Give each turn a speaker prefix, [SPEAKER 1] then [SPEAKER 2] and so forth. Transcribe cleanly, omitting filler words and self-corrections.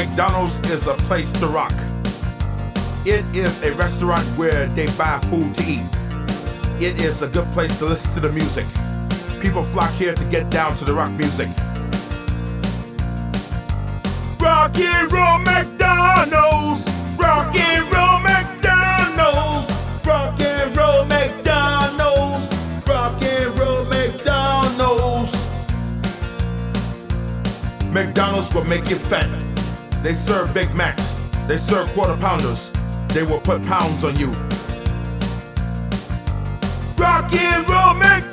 [SPEAKER 1] McDonald's is a place to rock. It is a restaurant where they buy food to eat. It is a good place to listen to the music. People flock here to get down to the rock music. Rock and roll McDonald's. Rock and roll McDonald's. Rock and roll McDonald's. Rock and roll McDonald's. McDonald's will make you fat. They serve Big Macs. They serve quarter pounders. They will put pounds on you. Rock and roll McDonald's.